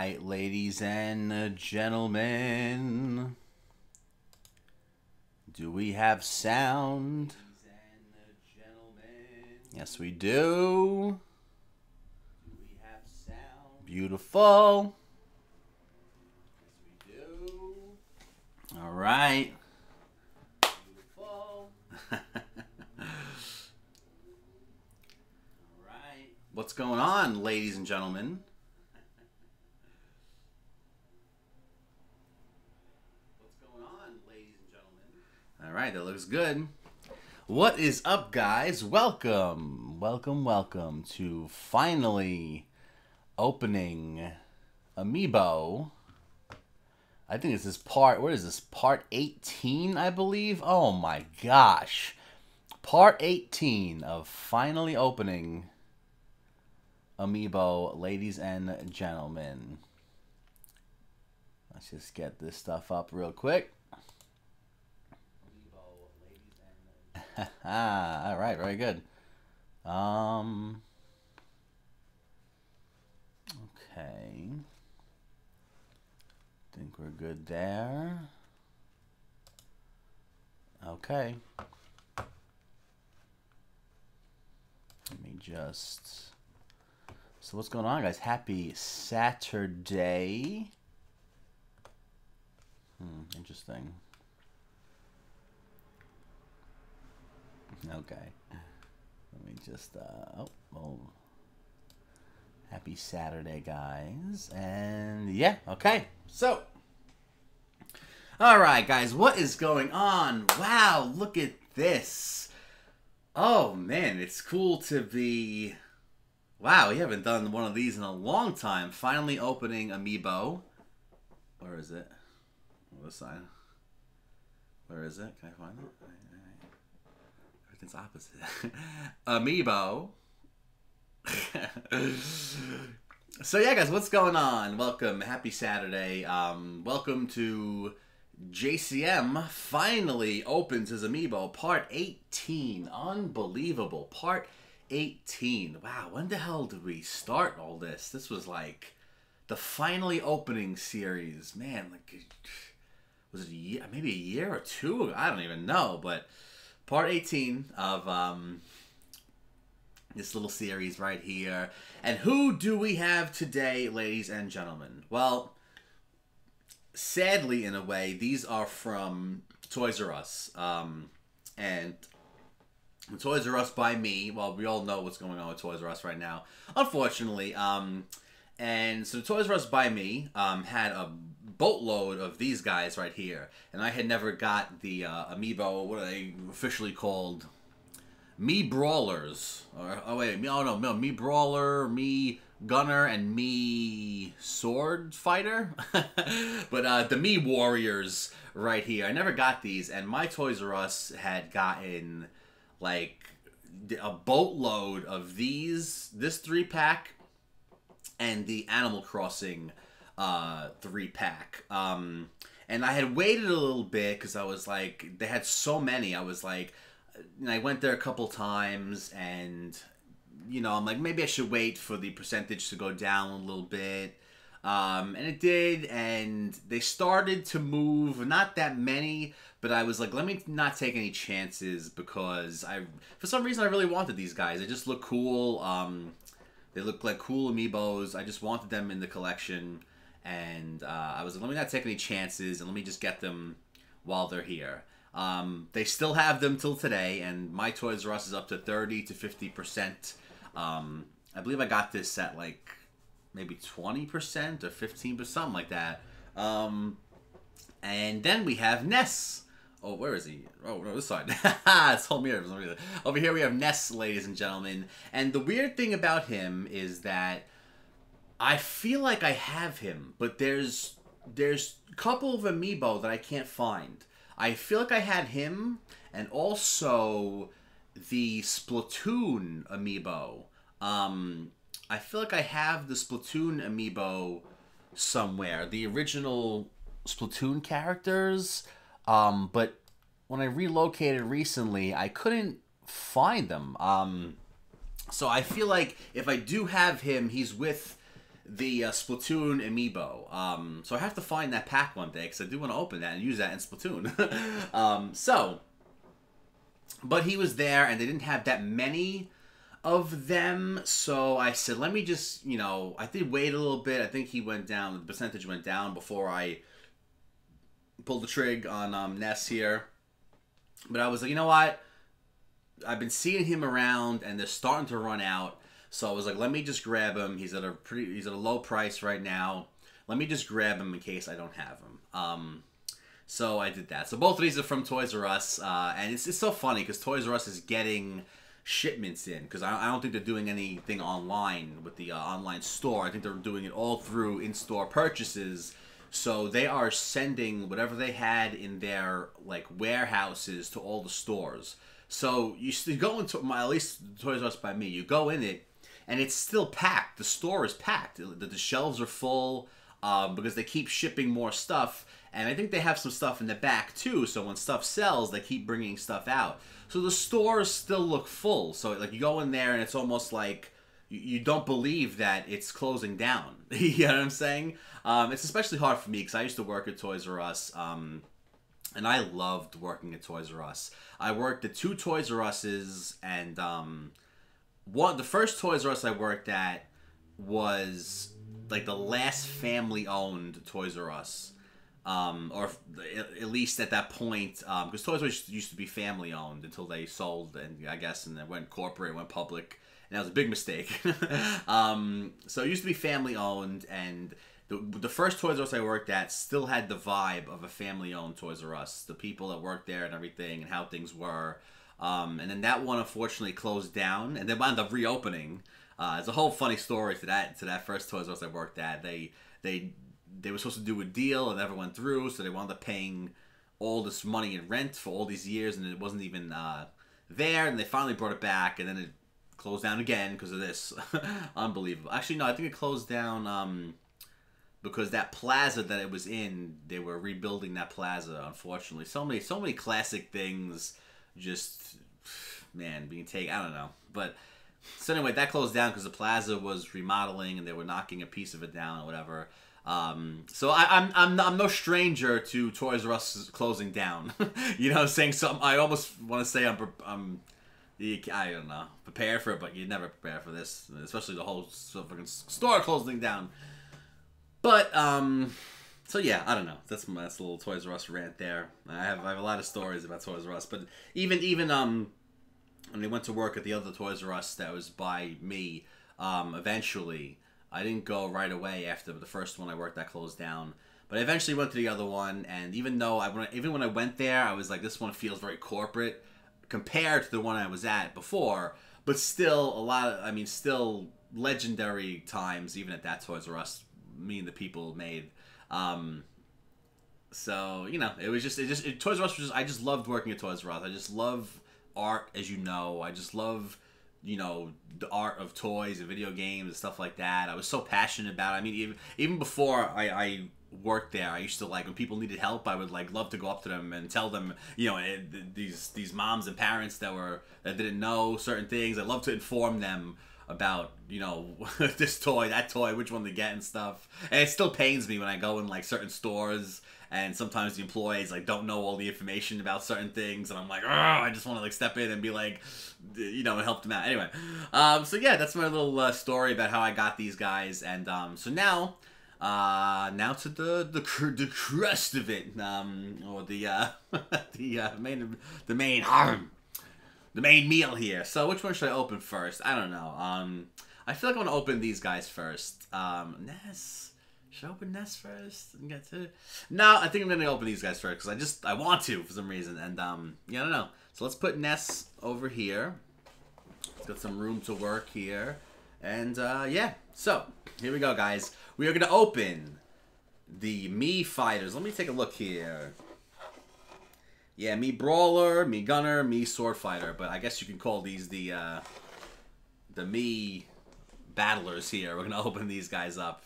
right, ladies and gentlemen. Do we have sound? Yes, we do. Beautiful. Yes, we do. All right. Beautiful. All right. What's going on, ladies and gentlemen? All right, that looks good. What is up, guys? Welcome to finally opening Amiibo. I think this is part, what is this? Part 18, I believe? Oh my gosh. Part 18 of finally opening Amiibo, ladies and gentlemen. Let's just get this stuff up real quick. All right, very good. Okay. Think we're good there. Okay. Let me just... So what's going on, guys? Happy Saturday. Interesting. Okay. Let me just, happy Saturday, guys. And, yeah, okay. So, alright, guys, what is going on? Wow, look at this. Oh, man, it's cool to be... Wow, we haven't done one of these in a long time. Finally opening Amiibo. Where is it? This side. Where is it? Can I find it? Everything's opposite. Amiibo. So yeah, guys, what's going on? Welcome. Happy Saturday. Welcome to JCM. Finally opens his Amiibo. Part 18. Unbelievable. Part 18. Wow, when the hell did we start all this? This was like the finally opening series. Man, like, was it a year? Maybe a year or two? I don't even know, but... Part 18 of this little series right here. And who do we have today, ladies and gentlemen? Well, sadly, in a way, these are from Toys R Us. And Toys R Us by me. Well, we all know what's going on with Toys R Us right now, unfortunately. And so Toys R Us by me had a boatload of these guys right here, and I had never got the Amiibo. What are they officially called? Me Brawlers. Or, oh wait, no, Me Brawler, Me Gunner, and Me Sword Fighter. But the Me Warriors right here. I never got these, and my Toys R Us had gotten like a boatload of these. This 3-pack. And the Animal Crossing 3-pack. And I had waited a little bit because I was like, they had so many. I was like, and I went there a couple times, and, you know, I'm like, maybe I should wait for the percentage to go down a little bit. And it did, and they started to move, not that many, but I was like, let me not take any chances because for some reason, I really wanted these guys. They just look cool. They look like cool Amiibos. I just wanted them in the collection. And I was like, let me not take any chances. And let me just get them while they're here. They still have them till today. And my Toys R Us is up to 30 to 50%. I believe I got this at like maybe 20% or 15%. Something like that. And then we have Ness. Oh, where is he? Oh, no, this side. It's whole mirror for some reason. Over here we have Ness, ladies and gentlemen. And the weird thing about him is that I feel like I have him, but there's a couple of Amiibo that I can't find. I feel like I had him, and also the Splatoon Amiibo. I feel like I have the Splatoon Amiibo somewhere. The original Splatoon characters... but when I relocated recently, I couldn't find them. So I feel like if I do have him, he's with the Splatoon Amiibo. So I have to find that pack one day, because I do want to open that and use that in Splatoon. But he was there, and they didn't have that many of them, so I said, let me just, you know, I did wait a little bit. I think he went down, the percentage went down before I pulled the trig on Ness here. But I was like, you know what? I've been seeing him around, and they're starting to run out. So I was like, let me just grab him. He's at a low price right now. Let me just grab him in case I don't have him. So I did that. So both of these are from Toys R Us, and it's so funny because Toys R Us is getting shipments in, because I don't think they're doing anything online with the online store. I think they're doing it all through in-store purchases. So they are sending whatever they had in their like warehouses to all the stores. So you go into at least Toys R Us by me, you go in it, and it's still packed. The store is packed. The shelves are full because they keep shipping more stuff. And I think they have some stuff in the back too. So when stuff sells, they keep bringing stuff out. So the stores still look full. So like you go in there and it's almost like you don't believe that it's closing down. You know what I'm saying? It's especially hard for me because I used to work at Toys R Us. And I loved working at Toys R Us. I worked at 2 Toys R Us's, and the first Toys R Us I worked at was like the last family-owned Toys R Us. Or at least at that point, because Toys R Us used to be family-owned until they sold, and I guess, and then went corporate, went public, and that was a big mistake. So it used to be family-owned, and the first Toys R Us I worked at still had the vibe of a family-owned Toys R Us. The people that worked there and everything, and how things were. And then that one unfortunately closed down, and they wound up reopening. There's a whole funny story to that first Toys R Us I worked at. They were supposed to do a deal and never went through, so they wound up paying all this money in rent for all these years, and it wasn't even there, and they finally brought it back, and then it closed down again because of this. Unbelievable. Actually, no, I think it closed down because that plaza that it was in, they were rebuilding that plaza, unfortunately. So many classic things just, man, being taken, I don't know. But, so anyway, that closed down because the plaza was remodeling, and they were knocking a piece of it down or whatever. So I'm no stranger to Toys R Us closing down. You know, saying something. I almost want to say I don't know, prepared for it, but you never prepare for this, especially the whole fucking store closing down. But so yeah, I don't know. That's a little Toys R Us rant there. I have a lot of stories about Toys R Us, but even when they went to work at the other Toys R Us that was by me, eventually. I didn't go right away after the first one I worked that closed down, but I eventually went to the other one. And even when I went there, I was like, this one feels very corporate compared to the one I was at before. But still, still legendary times even at that Toys R Us. Me and the people made. So you know, Toys R Us was I just loved working at Toys R Us. I just love art, as you know. I just love, you know, the art of toys and video games and stuff like that. I was so passionate about it. I mean, even before I worked there, I used to, like, when people needed help, I would, like, love to go up to them and tell them, you know, these moms and parents that didn't know certain things. I love to inform them about, you know, this toy, that toy, which one to get and stuff. And it still pains me when I go in, like, certain stores, and sometimes the employees, like, don't know all the information about certain things, and I'm like, I just want to, like, step in and be like, you know, and help them out. Anyway, so yeah, that's my little story about how I got these guys. And so now to the crust of it, or the main meal here. So which one should I open first? I don't know. I feel like I want to open these guys first. Ness. Should I open Ness first and get to? No, I think I'm gonna open these guys first because I want to for some reason. And yeah, I don't know. So let's put Ness over here. It's got some room to work here. And yeah. So here we go, guys. We are gonna open the Mii Fighters. Let me take a look here. Yeah, Mii Brawler, Mii Gunner, Mii Sword Fighter. But I guess you can call these the Mii Battlers here. We're gonna open these guys up.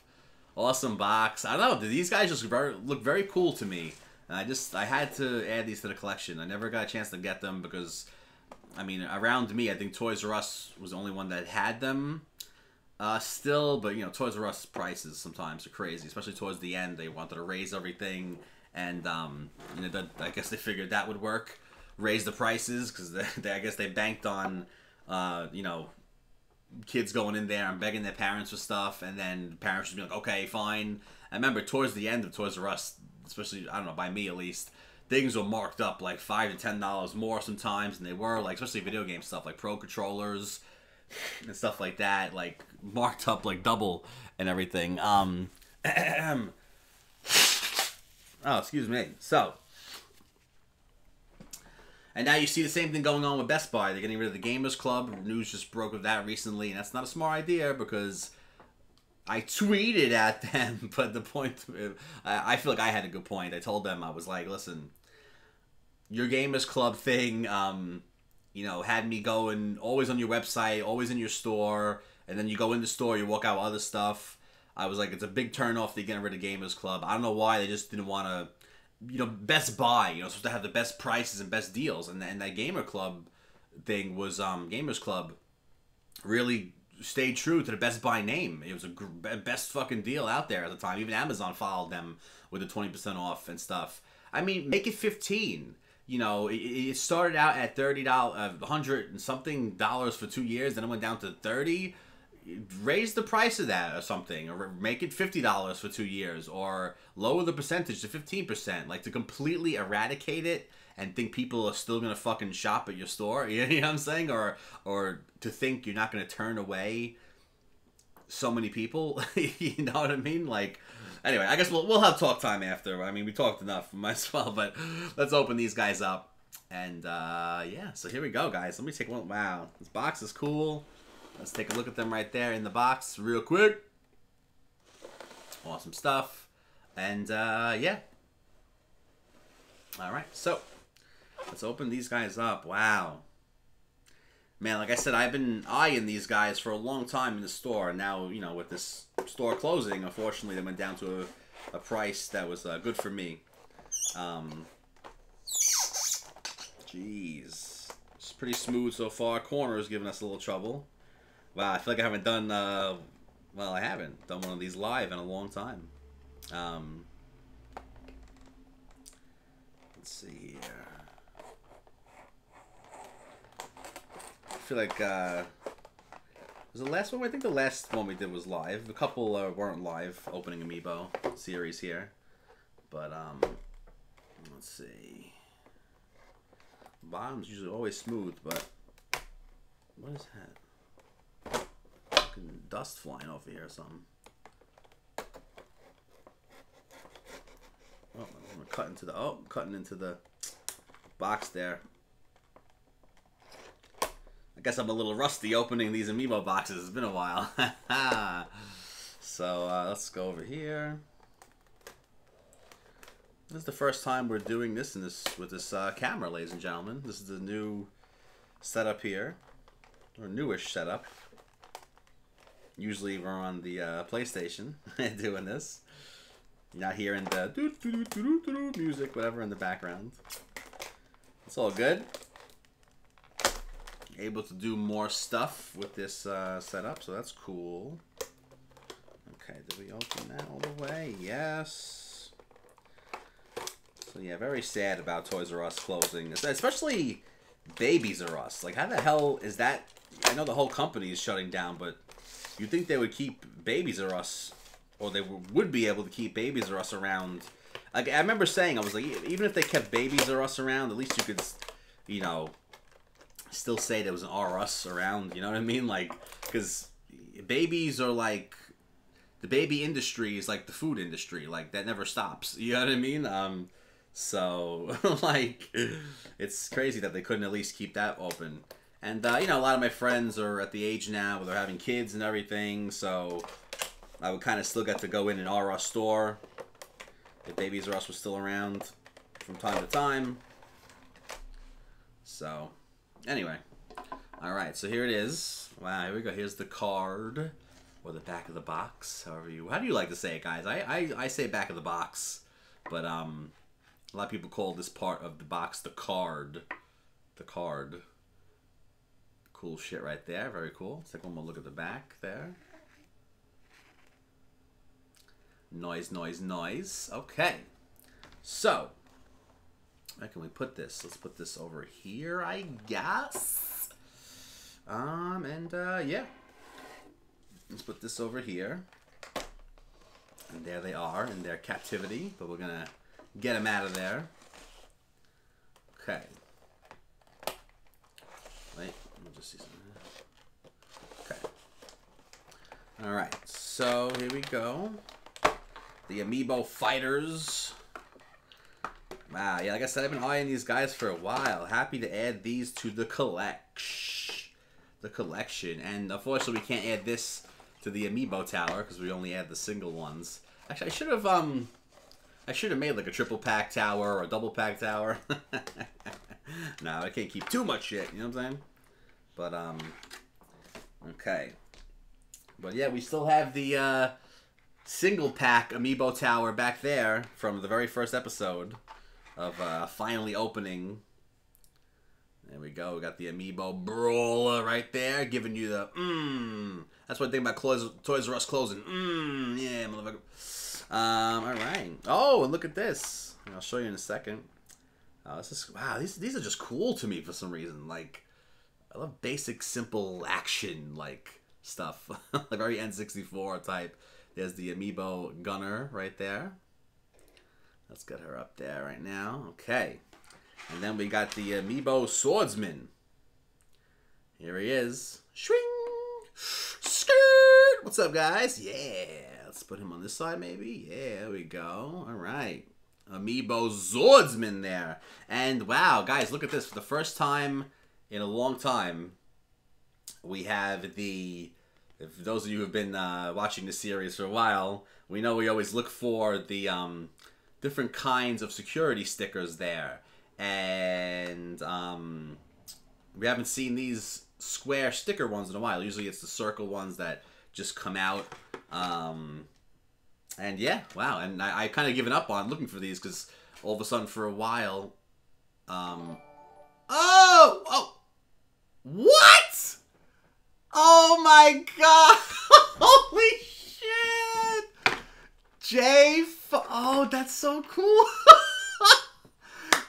Awesome box. I don't know. These guys just look very cool to me. And I had to add these to the collection. I never got a chance to get them because, I mean, around me, I think Toys R Us was the only one that had them. Still, but you know, Toys R Us prices sometimes are crazy, especially towards the end. They wanted to raise everything, and you know, I guess they figured that would work, raise the prices because I guess they banked on, you know, kids going in there and begging their parents for stuff, and then the parents would be like, okay, fine. I remember towards the end of Toys R Us, especially, I don't know, by me at least, things were marked up like $5 to $10 more sometimes than they were, like, especially video game stuff, like Pro Controllers and stuff like that, like, marked up like double and everything. Oh, excuse me. So, and now you see the same thing going on with Best Buy. They're getting rid of the Gamers Club. News just broke of that recently, and that's not a smart idea because I tweeted at them, but the point, I feel like I had a good point. I told them, I was like, listen, your Gamers Club thing, you know, had me going always on your website, always in your store, and then you go in the store, you walk out with other stuff. I was like, it's a big turnoff to getting rid of Gamers Club. I don't know why they just didn't want to, you know, Best Buy, you know, supposed to have the best prices and best deals, and that Gamer Club thing was, Gamers Club really stayed true to the Best Buy name. It was a best fucking deal out there at the time. Even Amazon followed them with the 20% off and stuff. I mean, make it 15. You know, it started out at $30, $100 and something dollars for 2 years, then it went down to 30. Raise the price of that or something, or make it $50 for 2 years, or lower the percentage to 15%. Like, to completely eradicate it and think people are still gonna fucking shop at your store. You know what I'm saying? Or to think you're not gonna turn away so many people. You know what I mean? Like, anyway, I guess we'll have talk time after. I mean, we talked enough, might as well. But let's open these guys up, and yeah. So here we go, guys. Let me take one. Wow, this box is cool. Let's take a look at them right there in the box, real quick. Awesome stuff, and yeah. All right, so let's open these guys up. Wow. Man, like I said, I've been eyeing these guys for a long time in the store. Now, you know, with this store closing, unfortunately, they went down to a price that was good for me. Jeez. It's pretty smooth so far. Corner is giving us a little trouble. Wow, I feel like I haven't done, well, I haven't done one of these live in a long time. Let's see here. I feel like, was the last one? I think the last one we did was live. A couple weren't live, opening Amiibo series here. But, let's see. Bottom's usually always smooth, but what is that? Fucking dust flying over here or something. Oh, I'm gonna cut into the, oh, cutting into the box there. I guess I'm a little rusty opening these Amiibo boxes. It's been a while. So let's go over here. This is the first time we're doing this with this camera, ladies and gentlemen. This is the new setup here, or newish setup. Usually we're on the PlayStation doing this. You're not hearing the doo-doo-doo-doo-doo music, whatever, in the background. It's all good. Able to do more stuff with this setup, so that's cool. Okay, did we open that all the way? Yes. So yeah, very sad about Toys R Us closing, especially Babies R Us. Like, how the hell is that? I know the whole company is shutting down, but you'd think they would keep Babies R Us, or they would be able to keep Babies R Us around. Like, I remember saying, I was like, even if they kept Babies R Us around, at least you could, you know, still say there was an R Us around, you know what I mean? Like, because babies are like, the baby industry is like the food industry, like, that never stops, you know what I mean? So, like, it's crazy that they couldn't at least keep that open. And, you know, a lot of my friends are at the age now where they're having kids and everything, so I would kind of still get to go in an R Us store if Babies R Us was still around from time to time. So, anyway. Alright, so here it is. Wow, here we go. Here's the card, or the back of the box, however you... How do you like to say it, guys? I say back of the box, but a lot of people call this part of the box the card. The card. Cool shit right there. Very cool. Let's take one more look at the back there. Noise, noise, noise. Okay. So, where can we put this? Let's put this over here, I guess. Yeah. Let's put this over here. And there they are in their captivity, but we're gonna get them out of there. Okay. Wait, we'll just see something. Okay. Alright, so here we go. The Amiibo fighters. Wow, yeah, like I said, I've been eyeing these guys for a while. Happy to add these to the collection. And unfortunately, we can't add this to the Amiibo tower because we only add the single ones. Actually, I should have made like a triple pack tower or a double pack tower. No, I can't keep too much shit. You know what I'm saying? But okay. But yeah, we still have the single pack Amiibo tower back there from the very first episode of finally opening. There we go. We got the Amiibo brawler right there, giving you the That's one thing about Toys R Us closing. Yeah, motherfucker. All right. Oh, and look at this. I'll show you in a second. This is wow. These are just cool to me for some reason. Like, I love basic, simple action like stuff, like very N64 type. There's the Amiibo gunner right there. Let's get her up there right now. Okay. And then we got the Amiibo swordsman. Here he is. Swing! Skirt! What's up, guys? Yeah. Let's put him on this side, maybe. Yeah, there we go. All right. Amiibo swordsman there. And wow, guys, look at this. For the first time in a long time, we have the... If those of you who have been watching this series for a while, we know we always look for the different kinds of security stickers there. And we haven't seen these square sticker ones in a while. Usually it's the circle ones that just come out. And yeah, wow. And I kind of given up on looking for these because all of a sudden for a while... Oh! What? Oh my god! Holy shit! Oh, that's so cool!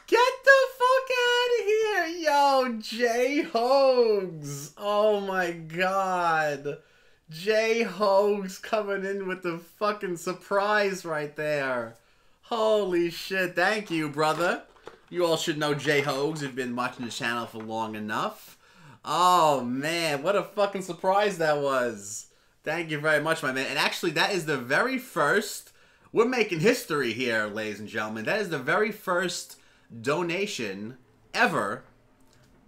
Get the fuck out of here! Yo, J-Hogs! Oh my god! J-Hogs coming in with the fucking surprise right there. Holy shit, thank you, brother. You all should know J-Hogs. You've been watching the channel for long enough. Oh, man, what a fucking surprise that was. Thank you very much, my man. And actually, that is the very first... We're making history here, ladies and gentlemen. That is the very first donation ever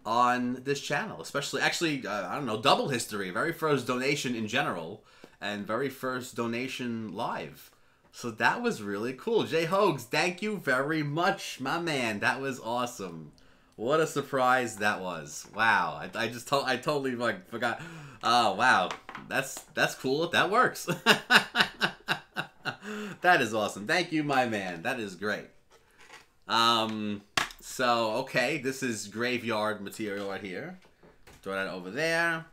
on this channel. Especially, actually, I don't know, double history. Very first donation in general. And very first donation live. So that was really cool. J-Hogs, thank you very much, my man. That was awesome. What a surprise that was. Wow. I totally like forgot. Oh, wow. That's cool. That works. That is awesome. Thank you, my man. That is great. So, okay. This is graveyard material right here. Throw that over there.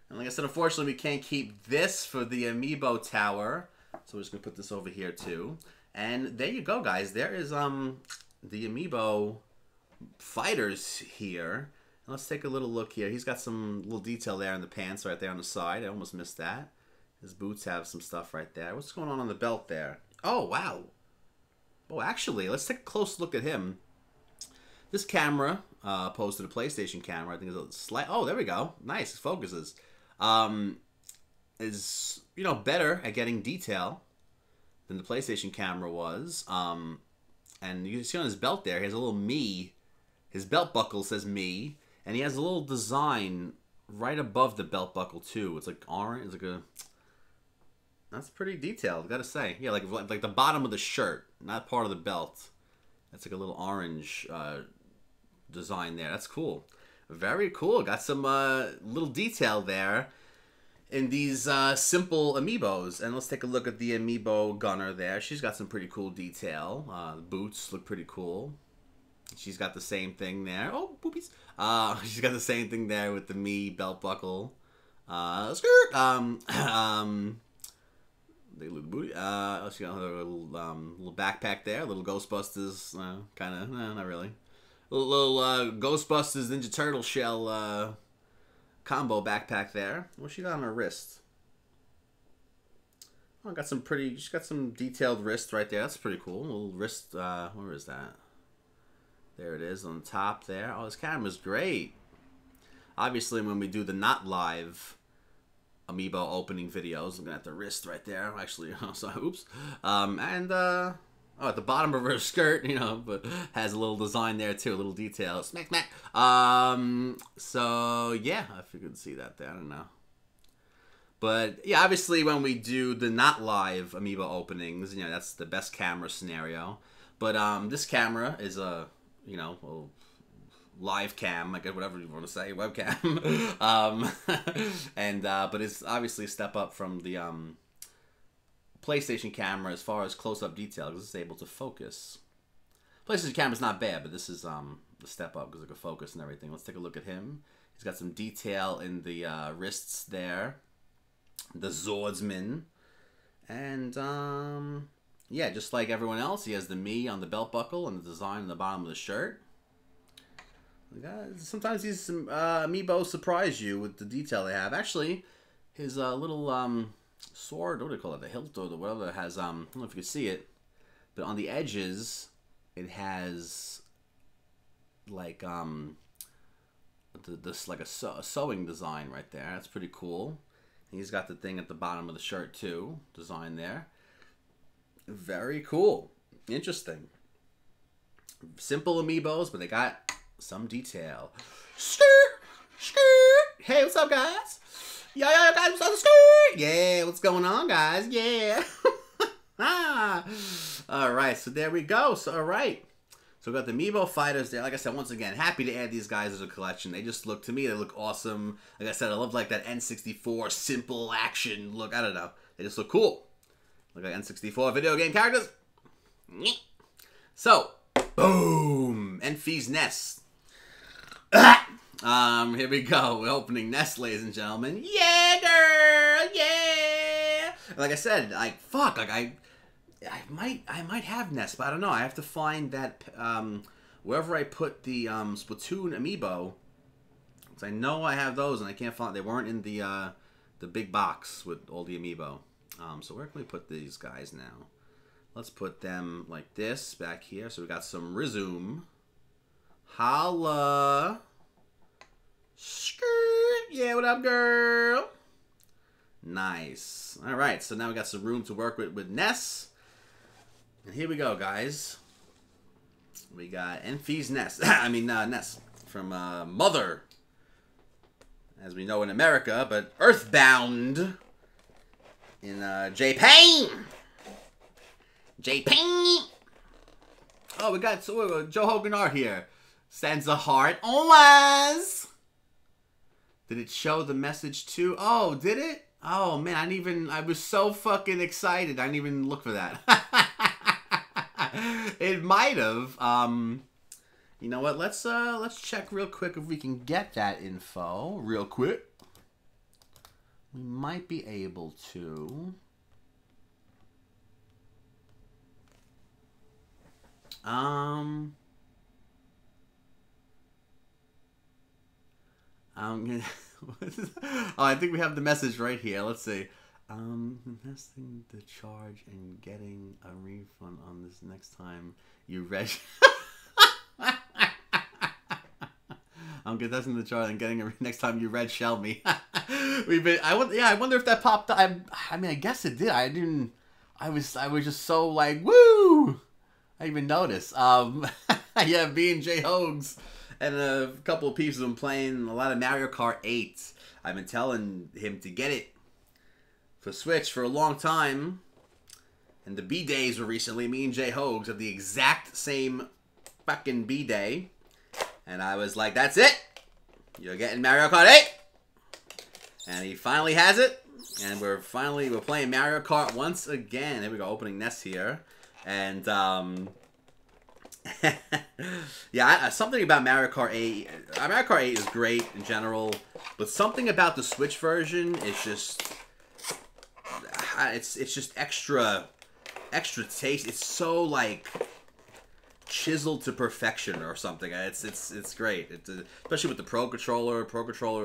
And like I said, unfortunately, we can't keep this for the Amiibo tower. So we're just going to put this over here, too. And there you go, guys. There is the Amiibo fighters here. And let's take a little look here. He's got some little detail there in the pants right there on the side. I almost missed that. His boots have some stuff right there. What's going on the belt there? Oh, wow. Oh, actually, let's take a close look at him. This camera, opposed to the PlayStation camera, I think is a slight... Oh, there we go. Nice. It focuses. Is, you know, better at getting detail than the PlayStation camera was. And you can see on his belt there, he has a little me. His belt buckle says me. And he has a little design right above the belt buckle, too. It's like orange. It's like a... That's pretty detailed, gotta say. Yeah, like the bottom of the shirt, not part of the belt. That's like a little orange design there. That's cool. Very cool. Got some little detail there in these simple Amiibos. And let's take a look at the Amiibo gunner there. She's got some pretty cool detail. The boots look pretty cool. She's got the same thing there. Oh, boobies. She's got the same thing there with the me belt buckle. Skirt. They look booty. Also got a little backpack there. A little Ghostbusters, kind of. No, not really. Little Ghostbusters Ninja Turtle shell combo backpack there. What's she got on her wrist? Oh, got some pretty. She's got some detailed wrist right there. That's pretty cool. A little wrist. Where is that? There it is on top there. Oh, this camera's great. Obviously, when we do the not live Amiibo opening videos, looking at the wrist right there. Actually, so oops. At the bottom of her skirt, you know, but has a little design there too, a little detail. Smack, smack. So yeah, if you could see that there, I don't know. But yeah, obviously when we do the not live Amiibo openings, you know, that's the best camera scenario. But this camera is a, you know, live cam, I guess, whatever you want to say, webcam. But it's obviously a step up from the PlayStation camera as far as close-up detail, because it's able to focus. PlayStation camera's not bad, but this is the step up because it can focus and everything. Let's take a look at him. He's got some detail in the wrists there. The Zordsman. And, yeah, just like everyone else, he has the me on the belt buckle and the design on the bottom of the shirt. Sometimes these Amiibo surprise you with the detail they have. Actually, his little sword, what do they call it? The hilt or the whatever, has, I don't know if you can see it, but on the edges, it has, like, like a sewing design right there. That's pretty cool. He's got the thing at the bottom of the shirt, too. Design there. Very cool. Interesting. Simple Amiibos, but they got some detail. Skirt! Skirt! Hey, what's up, guys? Yeah, guys, what's up, skirt? Yeah, what's going on, guys? Yeah. Alright, so there we go. So, alright. So we got the Amiibo fighters there. Like I said, once again, happy to add these guys as a collection. They just look, to me, they look awesome. Like I said, I love like that N64 simple action look. I don't know. They just look cool. Look like N64 video game characters. So, boom. Enfy's Nest. Here we go. We're opening Nest, ladies and gentlemen. Yeah, girl. Yeah. Like I said, like, fuck. Like, I might have Nest, but I don't know. I have to find that wherever I put the Splatoon Amiibo. Cause I know I have those, and I can't find. They weren't in the big box with all the Amiibo. So where can we put these guys now? Let's put them like this back here. So we got some Resume. Holla. Skirt. Yeah, what up, girl? Nice. All right, so now we got some room to work with Ness. And here we go, guys. We got Enfy's Nest. Ness from Mother, as we know in America, but Earthbound in Japan. Japan. Oh, we got Joe Hogan art here. Sends a heart. Always. Did it show the message too? Oh, did it? Oh man, I was so fucking excited. I didn't even look for that. It might have. You know what? Let's check real quick if we can get that info real quick. We might be able to. Oh, I think we have the message right here. Let's see. Investing the charge and getting a refund on this next time you read. I'm investing the charge and getting a next time you red shell me. I wonder if that popped up. I mean, I guess it did. I didn't. I was just so like, woo! I didn't even notice. Yeah, being J Hogs and a couple of pieces of him playing a lot of Mario Kart 8. I've been telling him to get it for Switch for a long time. And the B-Days were recently. Me and J Hogs have the exact same fucking B-Day. And I was like, that's it! You're getting Mario Kart 8! And he finally has it. And we're playing Mario Kart once again. Here we go, opening Nest here. And, yeah, something about Mario Kart 8. Mario Kart 8 is great in general, but something about the Switch version is just, it's just extra taste. It's so like chiseled to perfection or something. It's great. Especially with the Pro Controller.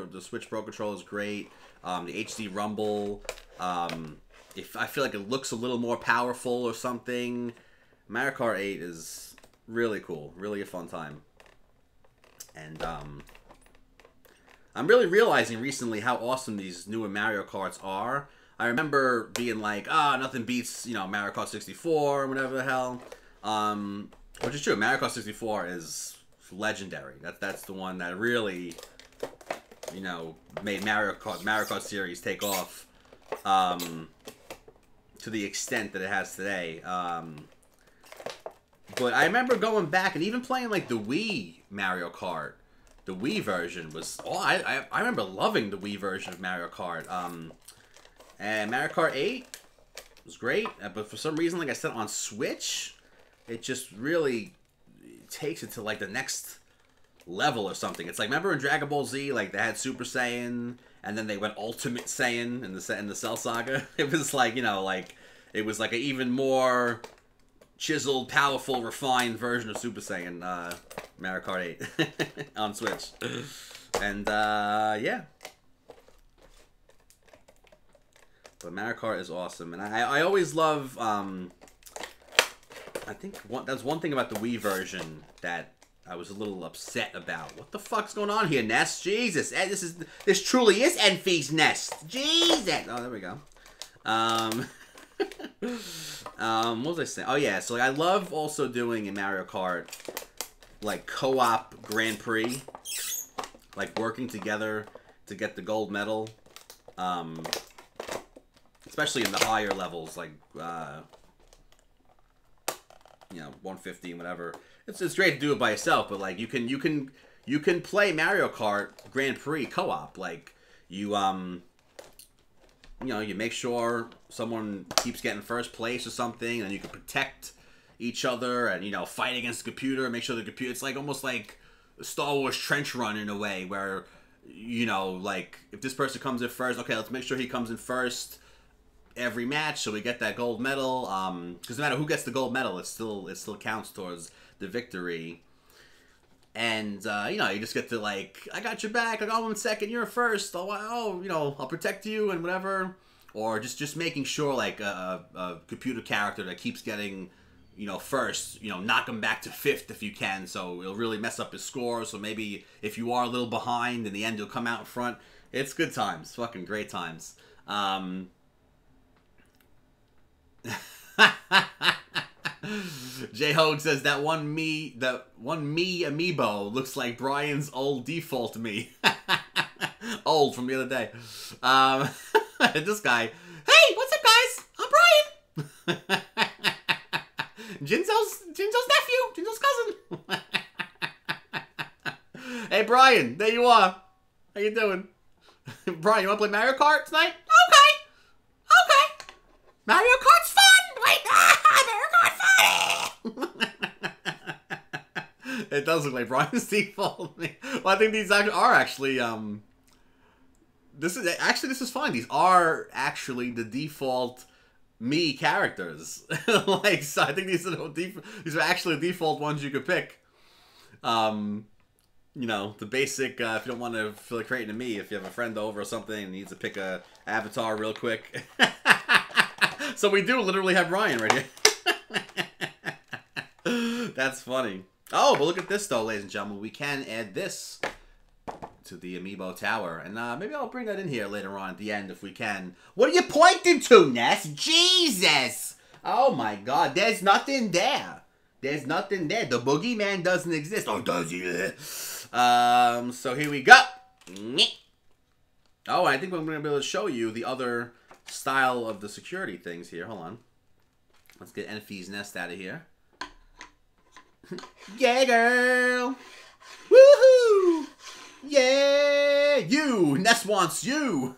The Switch Pro Controller is great. The HD Rumble. If I feel like it looks a little more powerful or something, Mario Kart 8 is really cool. Really a fun time. And I'm really realizing recently how awesome these newer Mario Karts are. I remember being like, nothing beats, Mario Kart 64 or whatever the hell. Which is true. Mario Kart 64 is legendary. That's the one that really, made Mario Kart series take off to the extent that it has today. But I remember going back and even playing like the Wii Mario Kart. The Wii version was... I remember loving the Wii version of Mario Kart. And Mario Kart 8 was great. But for some reason, like I said, on Switch, it just really takes it to like the next level or something. It's like, remember in Dragon Ball Z, like they had Super Saiyan, and then they went Ultimate Saiyan in the Cell Saga? It was like, it was like an even more chiseled, powerful, refined version of Super Saiyan, Mario Kart 8 on Switch. And, yeah. But Mario Kart is awesome. And I always love, I think that's one thing about the Wii version that I was a little upset about. What the fuck's going on here, Ness? Jesus. This truly is Enfy's Nest. Jesus. Oh, there we go. What was I saying? Oh yeah, so like, I love also doing in Mario Kart like co-op Grand Prix, like working together to get the gold medal. Especially in the higher levels, like 150 and whatever. It's great to do it by yourself, but like you can play Mario Kart Grand Prix co-op. Like you you make sure someone keeps getting first place or something, and you can protect each other and, fight against the computer, make sure the computer... It's like almost like a Star Wars trench run in a way where, like, if this person comes in first, okay, let's make sure he comes in first every match so we get that gold medal. Because no matter who gets the gold medal, it still counts towards the victory. And, you just get to, like, I got your back, I got 1 second, you're first, I'll protect you and whatever. Or just making sure, like, a computer character that keeps getting, first, knock him back to 5th if you can, so it'll really mess up his score. So maybe if you are a little behind, in the end you'll come out in front. It's good times. Fucking great times. J-Hogue says that one me Amiibo looks like Brian's old default me. Old from the other day. This guy. Hey, what's up, guys? I'm Brian. Jinzo's nephew. Jinzo's cousin. Hey, Brian. There you are. How you doing? Brian, you want to play Mario Kart tonight? Okay. Mario Kart's fun. Wait. Mario Kart's fun. It does look like Brian's default. Well, I think these are actually, this is fine. These are actually the default me characters. Like, so I think these are actually the default ones you could pick. The basic, if you don't want to feel like creating a me, if you have a friend over or something and needs to pick a avatar real quick. So we do literally have Ryan right here. That's funny. Oh, but look at this though, ladies and gentlemen. We can add this to the Amiibo Tower. And maybe I'll bring that in here later on at the end if we can. What are you pointing to, Ness? Jesus! Oh my god, there's nothing there. There's nothing there. The boogeyman doesn't exist. Oh, does he? So here we go. Oh, I think I'm going to be able to show you the other style of the security things here. Hold on. Let's get Enfy's Nest out of here. Yeah, girl. Woohoo! Yeah! You! Ness wants you!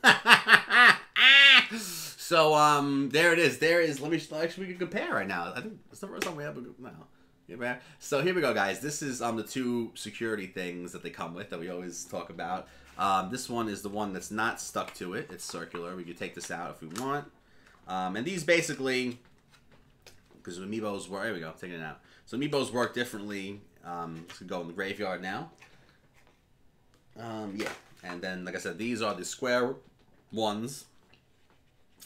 So, there it is. There is, actually, we can compare right now. I think it's the first time we have a, no. Yeah, so here we go, guys. This is, the 2 security things that they come with that we always talk about. This one is the one that's not stuck to it. It's circular. We can take this out if we want. And these basically, because Amiibos work, there we go, taking it out. So Amiibos work differently. Let's go in the graveyard now. Yeah, and then, like I said, these are the square ones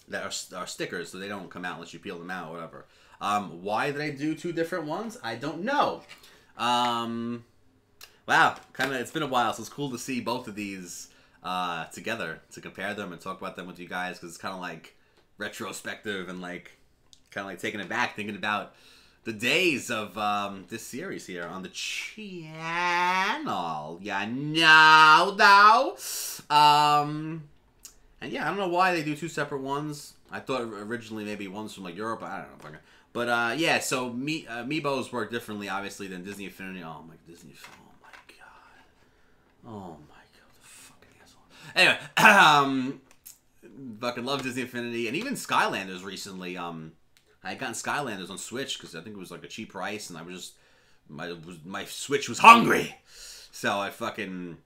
that are stickers, so they don't come out unless you peel them out or whatever. Why did I do two different ones? I don't know. Wow, it's been a while, so it's cool to see both of these together, to compare them and talk about them with you guys, because it's kind of like retrospective and like kind of like taking it back, thinking about the days of this series here on the channel. Yeah, no. And yeah, I don't know why they do two separate ones. I thought originally maybe one's from like Europe. I don't know. But yeah, so Amiibos work differently, obviously, than Disney Infinity. Oh my Disney. Oh my god, the fucking asshole. Anyway, fucking love Disney Infinity, and even Skylanders recently. I had gotten Skylanders on Switch because I think it was like a cheap price, and I was just my Switch was hungry, so I fucking,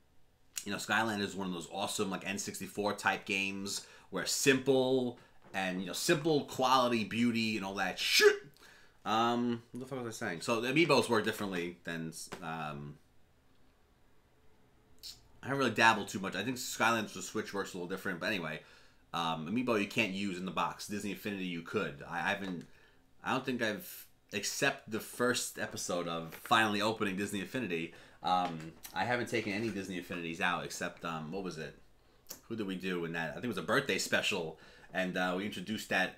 you know, Skylanders is one of those awesome like N64 type games where simple and, you know, simple quality, beauty, and all that shit. What the fuck was I saying? So the Amiibos work differently than I haven't really dabbled too much. I think Skylanders for Switch works a little different, but anyway. Amiibo you can't use in the box. Disney Infinity you could. I don't think I've, except the first episode of finally opening Disney Infinity, I haven't taken any Disney Infinities out except, what was it? Who did we do in that? I think it was a birthday special, and we introduced that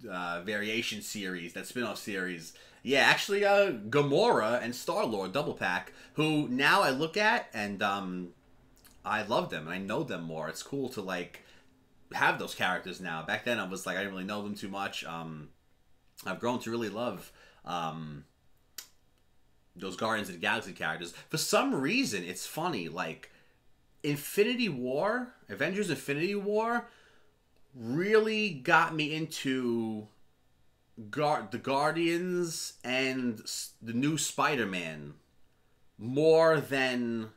variation series, that spin-off series. Yeah, actually, Gamora and Star-Lord double pack, who now I look at, and I love them, and I know them more. It's cool to, like, have those characters now. Back then I was like, I didn't really know them too much. I've grown to really love those Guardians of the Galaxy characters. For some reason, it's funny, like Infinity War, Avengers Infinity War really got me into the Guardians and the new Spider-Man more than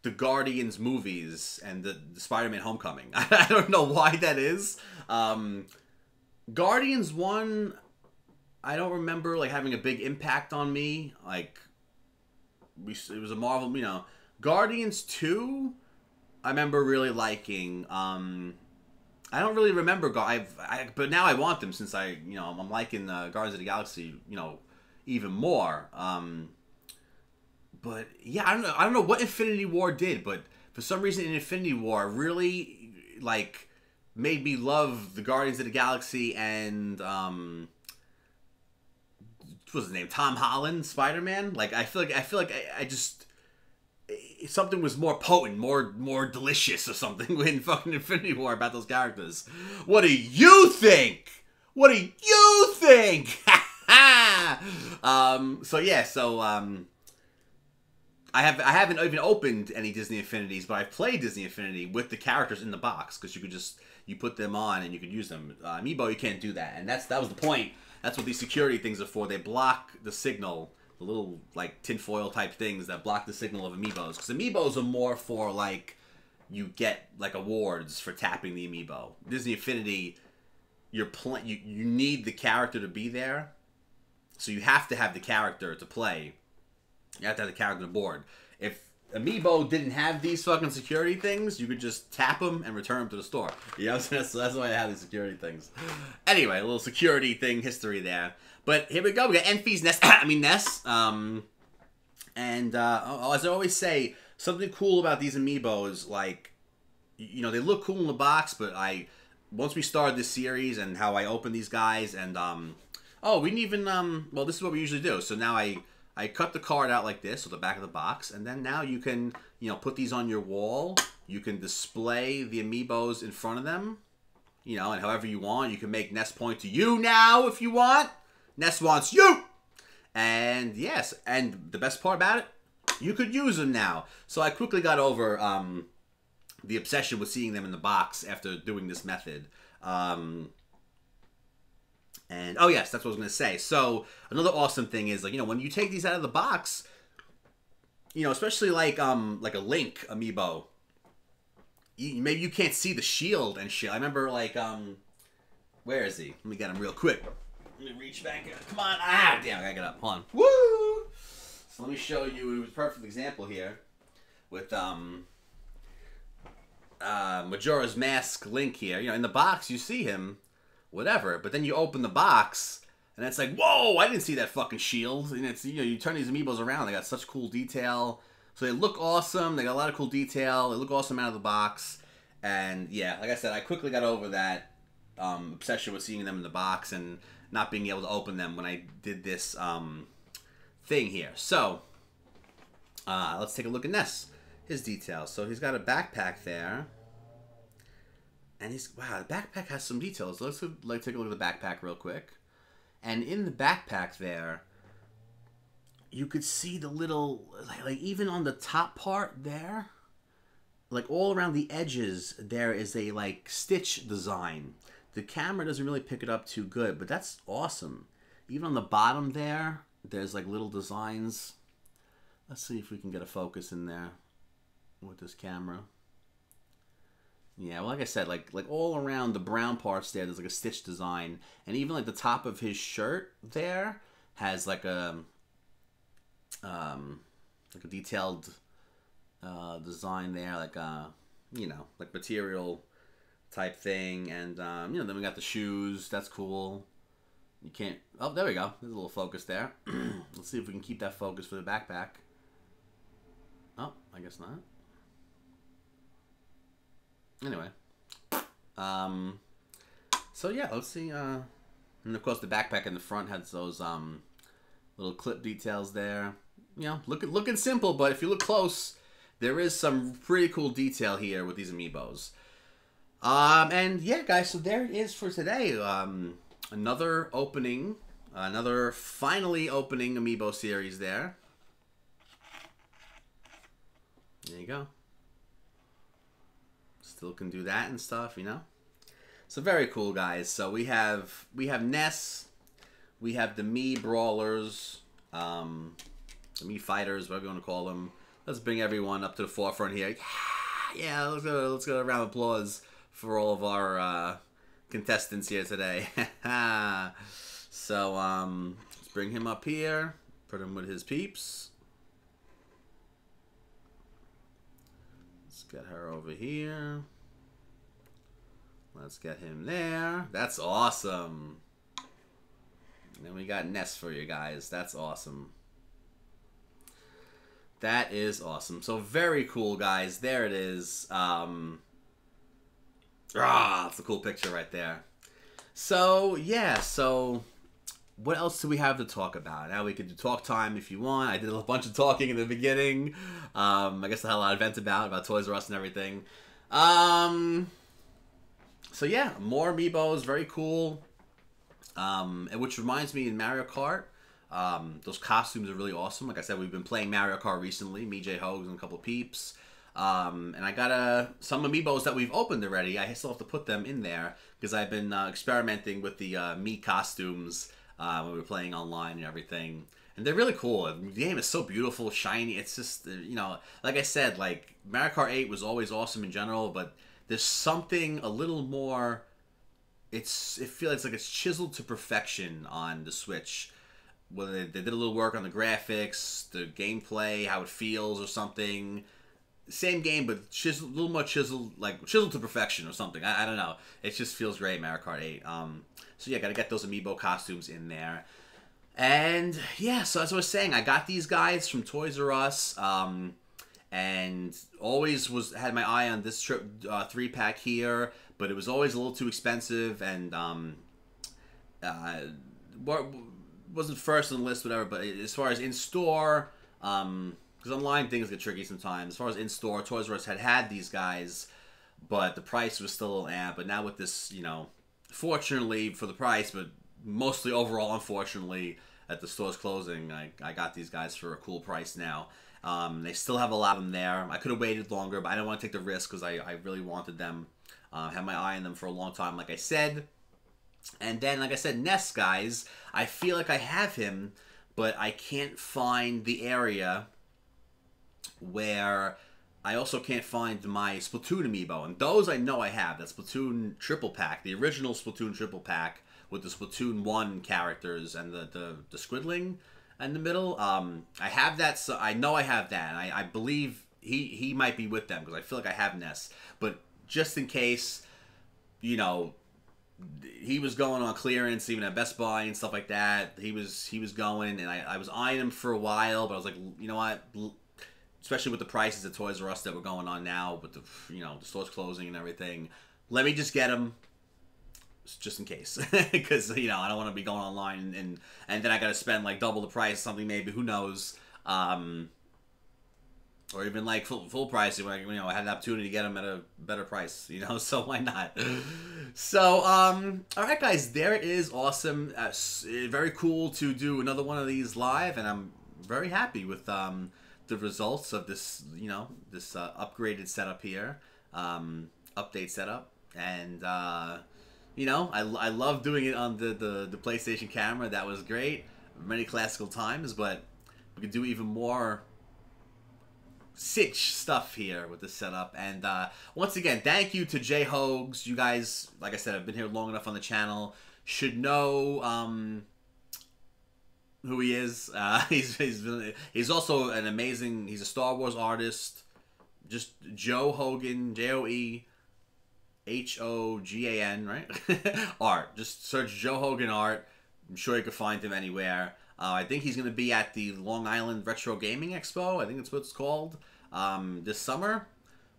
the Guardians movies and the Spider-Man Homecoming. I don't know why that is. Guardians 1, I don't remember like having a big impact on me. Like, it was a Marvel, you know. Guardians 2, I remember really liking. I don't really remember, but now I want them since I'm liking Guardians of the Galaxy, you know, even more. But yeah, I don't know what Infinity War did, but for some reason in Infinity War really like made me love the Guardians of the Galaxy and what was his name? Tom Holland, Spider-Man. Like I feel like I just something was more potent, more delicious or something in fucking Infinity War about those characters. What do you think? What do you think? So yeah, I haven't even opened any Disney Infinities, but I've played Disney Infinity with the characters in the box because you put them on and you could use them. Amiibo you can't do that, and that was the point. That's what these security things are for. They block the signal, the little like tinfoil type things that block the signal of Amiibos. Because Amiibos are more for like you get like awards for tapping the Amiibo. Disney Infinity, you need the character to be there, so you have to have the character to play. You have to have the character board. If Amiibo didn't have these fucking security things, you could just tap them and return them to the store. You know what I'm saying? So that's why I have these security things. Anyway, a little security thing history there. But here we go. We got Enfy's Nest. Ness. And as I always say, something cool about these Amiibos, like, you know, they look cool in the box, but once we started this series and how I open these guys, and we didn't even well, this is what we usually do. So now I cut the card out like this, so the back of the box, and then now you can, you know, put these on your wall. You can display the Amiibos in front of them, you know, and however you want. You can make Ness point to you now if you want. Ness wants you! And yes, and the best part about it, you could use them now. So I quickly got over the obsession with seeing them in the box after doing this method. And, oh yes, that's what I was going to say. So, another awesome thing is, like, you know, when you take these out of the box, you know, especially like a Link Amiibo, maybe you can't see the shield and shit. I remember, like, Where is he? Let me get him real quick. Let me reach back. Come on. Ah, damn, I gotta get up. Hold on. Woo! So let me show you a perfect example here with Majora's Mask Link here. You know, in the box you see him, whatever, but then you open the box and it's like, whoa! I didn't see that fucking shield. And it's, you know, you turn these amiibos around, they got such cool detail. So they look awesome. They got a lot of cool detail. They look awesome out of the box. And yeah, like I said, I quickly got over that obsession with seeing them in the box and not being able to open them when I did this thing here. So let's take a look at Ness. His details. So he's got a backpack there, and he's, wow, the backpack has some details. Let's take a look at the backpack real quick. And in the backpack there, you could see the little, like even on the top part there, like all around the edges, there is a like stitch design. The camera doesn't really pick it up too good, but that's awesome. Even on the bottom there, there's like little designs. Let's see if we can get a focus in there with this camera. Yeah, well, like I said, like all around the brown parts there's like a stitch design, and even like the top of his shirt there has like a detailed design there, like you know, like material type thing. And you know, then we got the shoes. That's cool. You can't, oh, there we go, there's a little focus there. Let's see if we can keep that focus for the backpack. Oh, I guess not. Anyway, so yeah, let's see. And of course, the backpack in the front has those little clip details there. You know, looking simple, but if you look close, there is some pretty cool detail here with these amiibos. And yeah, guys, so there it is for today. Another opening, another finally opening amiibo series there. There you go. Still can do that and stuff, you know. So very cool, guys. So we have Ness, we have the Mii Brawlers, the Mii Fighters, whatever you want to call them. Let's bring everyone up to the forefront here. Yeah, let's go a round of applause for all of our contestants here today. So let's bring him up here, put him with his peeps. Let's get her over here. Let's get him there. That's awesome. And then we got Ness for you guys. That's awesome. That is awesome. So very cool, guys. There it is. It's a cool picture right there. So yeah, so what else do we have to talk about? Now we could do talk time if you want. I did a bunch of talking in the beginning. I guess I had a lot of vent about Toys R Us and everything. So yeah, more amiibos, very cool. And which reminds me, in Mario Kart, those costumes are really awesome. Like I said, we've been playing Mario Kart recently. Me, J Hogs, and a couple of peeps. And I got some amiibos that we've opened already. I still have to put them in there because I've been experimenting with the Mii costumes when we were playing online and everything. And they're really cool. The game is so beautiful, shiny. It's just, you know, like I said, like Mario Kart 8 was always awesome in general, but there's something a little more. It feels like it's chiseled to perfection on the Switch. Whether they did a little work on the graphics, the gameplay, how it feels, or something. Same game, but a little more chiseled, like chiseled to perfection or something. I don't know. It just feels great, Mario Kart 8. So yeah, gotta get those amiibo costumes in there. And yeah, so as I was saying, I got these guys from Toys R Us, and always had my eye on this trip 3-pack here, but it was always a little too expensive, and wasn't first on the list, whatever. But as far as in store, because online things get tricky sometimes. As far as in store, Toys R Us had these guys, but the price was still a little But now with this, you know, fortunately for the price, but mostly overall, unfortunately, at the store's closing, I got these guys for a cool price now. They still have a lot of them there. I could have waited longer, but I didn't want to take the risk because I really wanted them. Had my eye on them for a long time, like I said. And then, like I said, Ness, guys, I feel like I have him, but I can't find the area where I also can't find my Splatoon amiibo, and those I know I have. That Splatoon triple pack, the original Splatoon triple pack with the Splatoon 1 characters and the squiddling in the middle. I have that, so I know I have that. And I believe he might be with them because I feel like I have Ness. But just in case, you know, he was going on clearance even at Best Buy and stuff like that. He was going, and I was eyeing him for a while, but I was like, you know what? Especially with the prices at Toys R Us that were going on now, with the, you know, the stores closing and everything. Let me just get him, just in case, because, you know, I don't want to be going online and then I got to spend like double the price, something maybe, who knows, or even like full price when I had the opportunity to get them at a better price, you know, so why not? So, all right, guys, there it is. Awesome, very cool to do another one of these live, and I'm very happy with the results of this, you know, this upgraded setup here, update setup, and you know, I love doing it on the PlayStation camera. That was great, many classical times, but we could do even more sitch stuff here with this setup. And once again, thank you to J Hogs. You guys, like I said, have been here long enough on the channel, should know who he is. He's also an amazing, he's a Star Wars artist. Just Joe Hogan, JoeHogan, right? Art. Just search Joe Hogan art. I'm sure you can find him anywhere. I think he's going to be at the Long Island Retro Gaming Expo. I think that's what it's called. This summer.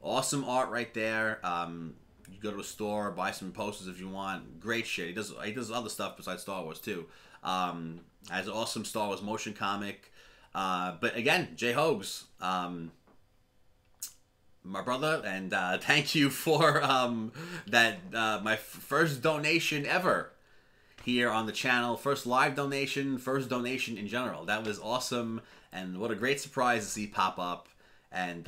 Awesome art right there. You go to a store, buy some posters if you want. Great shit. He does other stuff besides Star Wars too. Has an awesome Star Wars motion comic. But again, J Hogs, my brother, and thank you for that my first donation ever here on the channel. First live donation, first donation in general. That was awesome, and what a great surprise to see pop up. And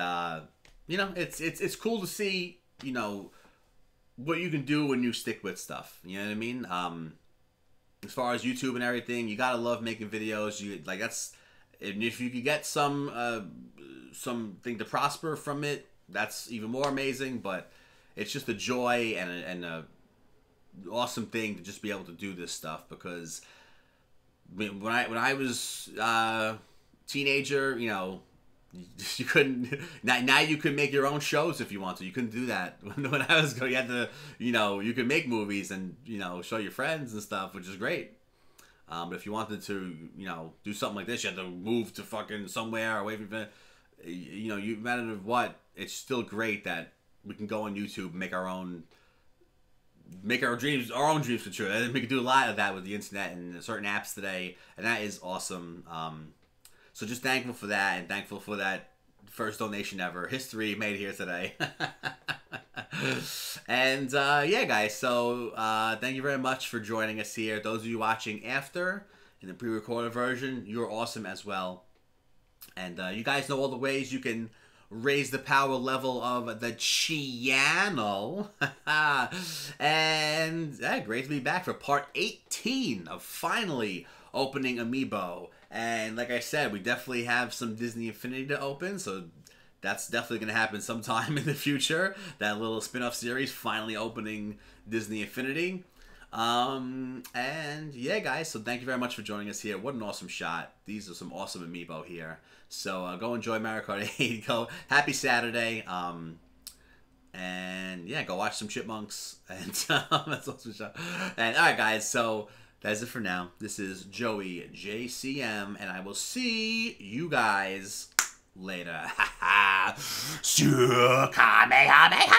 you know, it's cool to see, you know, what you can do when you stick with stuff. You know what I mean? As far as YouTube and everything, you gotta love making videos. You like, that's, and if you could get something to prosper from it, that's even more amazing. But it's just a joy and a awesome thing to just be able to do this stuff, because when I was teenager, you know, you couldn't. Now you can make your own shows if you want to. You couldn't do that when I was going. You had to, you know, you could make movies and, you know, show your friends and stuff, which is great. But if you wanted to, you know, do something like this, you had to move to fucking somewhere away from, you know, no matter what, it's still great that we can go on YouTube and make our own dreams come true. And we can do a lot of that with the internet and certain apps today, and that is awesome. So just thankful for that, and thankful for that first donation ever. History made here today. And yeah, guys, so thank you very much for joining us here. Those of you watching after in the pre-recorded version, you're awesome as well. And you guys know all the ways you can raise the power level of the channel. And yeah, great to be back for part 18 of finally opening Amiibo. And like I said, we definitely have some Disney Infinity to open, so that's definitely going to happen sometime in the future. That little spin-off series, finally opening Disney Infinity. And yeah, guys, so thank you very much for joining us here. What an awesome shot. These are some awesome Amiibo here. So go enjoy Mario Kart 8. Go, happy Saturday. And yeah, go watch some Chipmunks. And that's awesome shot. And all right, guys, so that's it for now. This is Joey JCM, and I will see you guys later. Kamehameha!